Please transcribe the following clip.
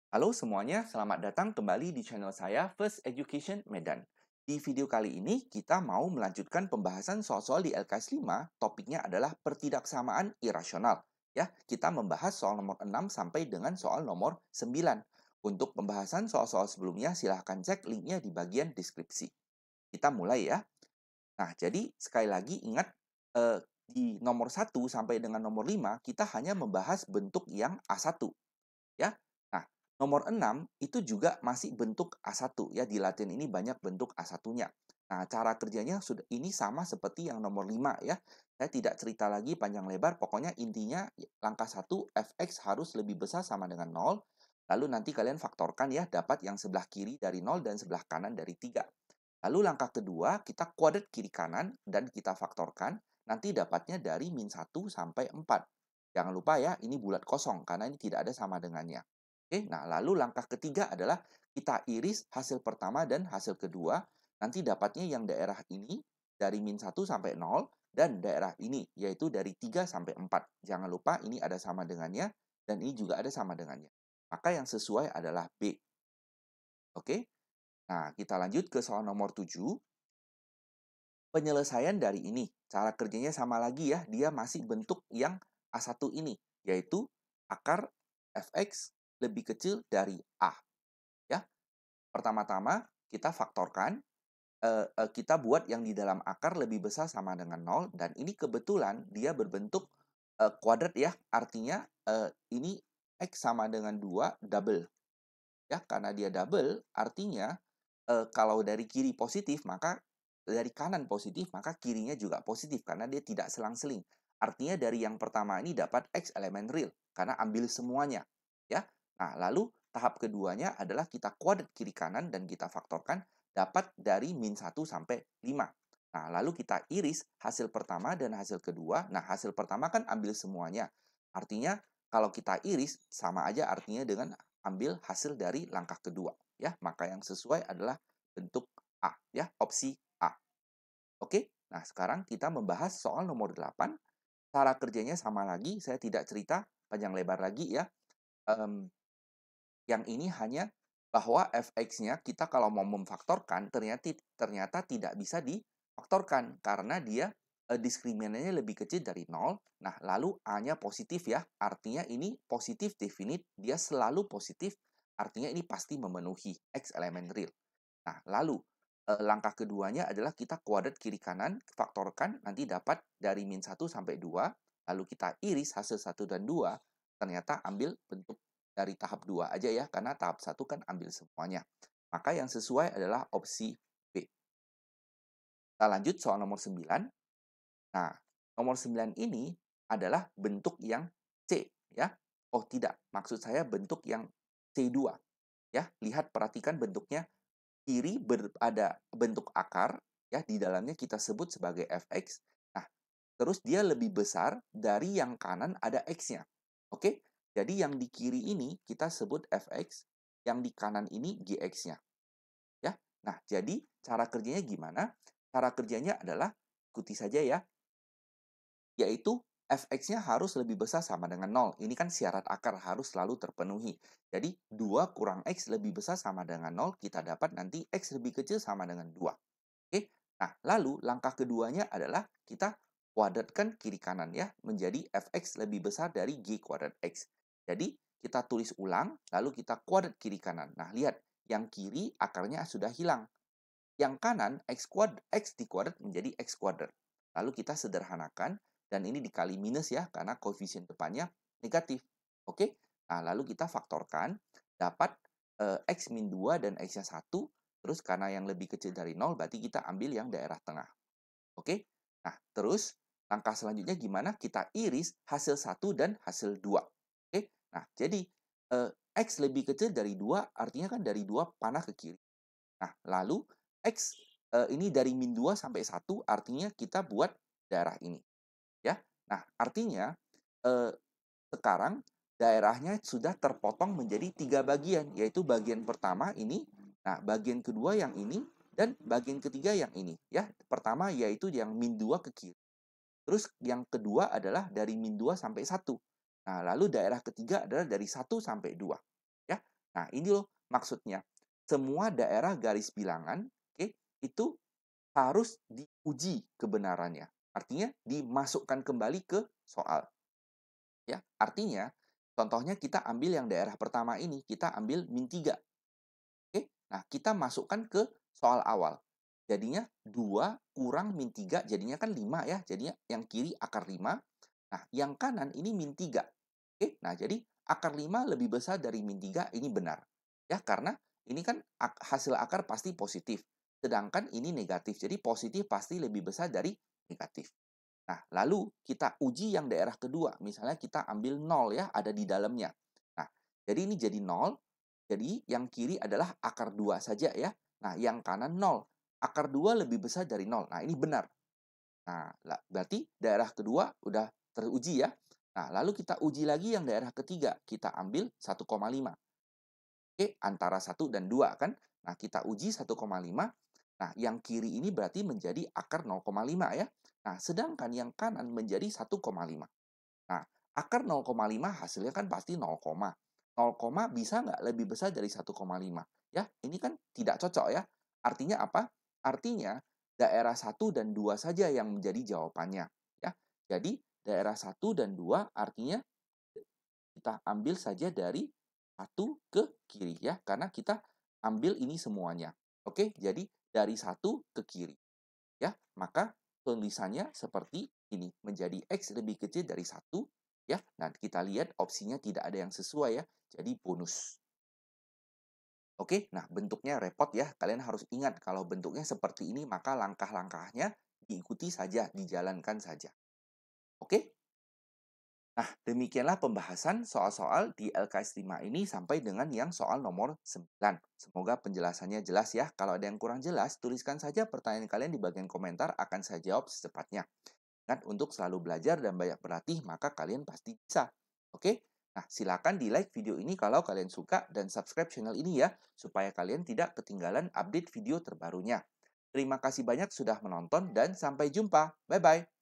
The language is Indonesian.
Halo semuanya, selamat datang kembali di channel saya First Education Medan. Di video kali ini kita mau melanjutkan pembahasan soal-soal di LKS 5, topiknya adalah pertidaksamaan irasional. Ya, kita membahas soal nomor 6 sampai dengan soal nomor 9. Untuk pembahasan soal-soal sebelumnya silahkan cek linknya di bagian deskripsi. Kita mulai ya. Nah, jadi sekali lagi ingat di nomor 1 sampai dengan nomor 5 kita hanya membahas bentuk yang A1 ya. Nah, nomor 6 itu juga masih bentuk A1 ya, di Latin ini banyak bentuk A1-nya. Nah, cara kerjanya sudah ini sama seperti yang nomor 5 ya. Saya tidak cerita lagi panjang lebar, pokoknya intinya langkah 1 fx harus lebih besar sama dengan 0. Lalu nanti kalian faktorkan ya, dapat yang sebelah kiri dari 0 dan sebelah kanan dari 3. Lalu langkah kedua, kita kuadrat kiri kanan dan kita faktorkan, nanti dapatnya dari min 1 sampai 4. Jangan lupa ya, ini bulat kosong karena ini tidak ada sama dengannya. Oke, nah lalu langkah ketiga adalah kita iris hasil pertama dan hasil kedua. Nanti dapatnya yang daerah ini dari min 1 sampai 0 dan daerah ini yaitu dari 3 sampai 4. Jangan lupa ini ada sama dengannya dan ini juga ada sama dengannya. Maka yang sesuai adalah B. Oke, nah kita lanjut ke soal nomor 7. Penyelesaian dari ini, cara kerjanya sama lagi ya, dia masih bentuk yang A1 ini, yaitu akar fx lebih kecil dari A. Ya, pertama-tama kita faktorkan, kita buat yang di dalam akar lebih besar sama dengan 0, dan ini kebetulan dia berbentuk kuadrat ya, artinya ini x sama dengan 2 double. Ya, karena dia double, artinya kalau dari kiri positif, maka dari kanan positif, maka kirinya juga positif karena dia tidak selang-seling. Artinya dari yang pertama ini dapat X elemen real karena ambil semuanya, ya. Nah, lalu tahap keduanya adalah kita kuadrat kiri kanan dan kita faktorkan dapat dari min 1 sampai 5. Nah, lalu kita iris hasil pertama dan hasil kedua. Nah, hasil pertama kan ambil semuanya. Artinya kalau kita iris sama aja artinya dengan ambil hasil dari langkah kedua ya. Maka yang sesuai adalah bentuk A ya, opsi A. Oke. Nah, sekarang kita membahas soal nomor 8. Cara kerjanya sama lagi, saya tidak cerita panjang lebar lagi ya. Yang ini hanya bahwa fx-nya kita kalau mau memfaktorkan ternyata tidak bisa difaktorkan karena dia diskriminannya lebih kecil dari 0. Nah, lalu A-nya positif ya. Artinya ini positif definite, dia selalu positif. Artinya ini pasti memenuhi X elemen real. Nah, lalu langkah keduanya adalah kita kuadrat kiri kanan, faktorkan, nanti dapat dari min 1 sampai 2. Lalu kita iris hasil 1 dan 2, ternyata ambil bentuk dari tahap 2 aja ya, karena tahap 1 kan ambil semuanya. Maka yang sesuai adalah opsi B. Kita lanjut soal nomor 9. Nah, nomor 9 ini adalah bentuk yang C, ya. Oh tidak, maksud saya bentuk yang C2. Ya, lihat perhatikan bentuknya. Kiri ada bentuk akar, ya, di dalamnya kita sebut sebagai fx. Nah, terus dia lebih besar dari yang kanan ada x-nya. Oke? Jadi yang di kiri ini kita sebut fx, yang di kanan ini gx-nya. Ya. Nah, jadi cara kerjanya gimana? Cara kerjanya adalah ikuti saja ya, yaitu fx-nya harus lebih besar sama dengan 0. Ini kan syarat akar harus selalu terpenuhi. Jadi 2 kurang x lebih besar sama dengan 0, kita dapat nanti x lebih kecil sama dengan 2. Oke. Nah, lalu langkah keduanya adalah kita kuadratkan kiri kanan ya, menjadi fx lebih besar dari g kuadrat x. Jadi, kita tulis ulang, lalu kita kuadrat kiri kanan. Nah, lihat, yang kiri akarnya sudah hilang. Yang kanan, x dikuadrat menjadi x kuadrat. Lalu kita sederhanakan, dan ini dikali minus ya, karena koefisien depannya negatif. Oke? Nah, lalu kita faktorkan, dapat x min 2 dan x-nya 1, terus karena yang lebih kecil dari 0, berarti kita ambil yang daerah tengah. Oke? Nah, terus langkah selanjutnya gimana? Kita iris hasil 1 dan hasil 2. Oke? Nah, jadi x lebih kecil dari 2, artinya kan dari 2 panah ke kiri. Nah, lalu X ini dari min 2 sampai 1, artinya kita buat daerah ini, ya. Nah, artinya sekarang daerahnya sudah terpotong menjadi 3 bagian, yaitu bagian pertama ini, nah bagian kedua yang ini, dan bagian ketiga yang ini, ya. Pertama yaitu yang min 2 ke kiri. Terus yang kedua adalah dari min 2 sampai 1. Nah, lalu daerah ketiga adalah dari 1 sampai 2, ya. Nah, ini loh maksudnya. Semua daerah garis bilangan, oke, itu harus diuji kebenarannya. Artinya dimasukkan kembali ke soal. Ya, artinya contohnya kita ambil yang daerah pertama ini, kita ambil min 3. Oke. Nah, kita masukkan ke soal awal. Jadinya 2 kurang min 3 jadinya kan 5 ya. Jadinya yang kiri akar 5. Nah, yang kanan ini min 3. Oke. Nah, jadi akar 5 lebih besar dari min 3 ini benar. Ya, karena ini kan hasil akar pasti positif. Sedangkan ini negatif. Jadi positif pasti lebih besar dari negatif. Nah, lalu kita uji yang daerah kedua. Misalnya kita ambil 0 ya, ada di dalamnya. Nah, jadi ini jadi 0. Jadi yang kiri adalah akar 2 saja ya. Nah, yang kanan 0. Akar 2 lebih besar dari 0. Nah, ini benar. Nah, berarti daerah kedua udah teruji ya. Nah, lalu kita uji lagi yang daerah ketiga. Kita ambil 1,5. Oke, antara 1 dan 2 kan. Nah, kita uji 1,5. Nah, yang kiri ini berarti menjadi akar 0,5 ya. Nah, sedangkan yang kanan menjadi 1,5. Nah, akar 0,5 hasilnya kan pasti 0, 0, bisa nggak lebih besar dari 1,5? Ya, ini kan tidak cocok ya. Artinya apa? Artinya daerah 1 dan 2 saja yang menjadi jawabannya. Ya, jadi daerah 1 dan 2 artinya kita ambil saja dari 1 ke kiri ya, karena kita ambil ini semuanya. Oke, jadi dari 1 ke kiri. Ya, maka tulisannya seperti ini, menjadi X lebih kecil dari 1, ya. Nah, kita lihat opsinya tidak ada yang sesuai ya, jadi bonus. Oke, nah bentuknya repot ya. Kalian harus ingat kalau bentuknya seperti ini, maka langkah-langkahnya diikuti saja, dijalankan saja. Oke? Nah, demikianlah pembahasan soal-soal di LKS 5 ini sampai dengan yang soal nomor 9. Semoga penjelasannya jelas ya. Kalau ada yang kurang jelas, tuliskan saja pertanyaan kalian di bagian komentar, akan saya jawab secepatnya. Ingat untuk selalu belajar dan banyak berlatih, maka kalian pasti bisa. Oke? Nah, silakan di like video ini kalau kalian suka dan subscribe channel ini ya, supaya kalian tidak ketinggalan update video terbarunya. Terima kasih banyak sudah menonton dan sampai jumpa. Bye-bye.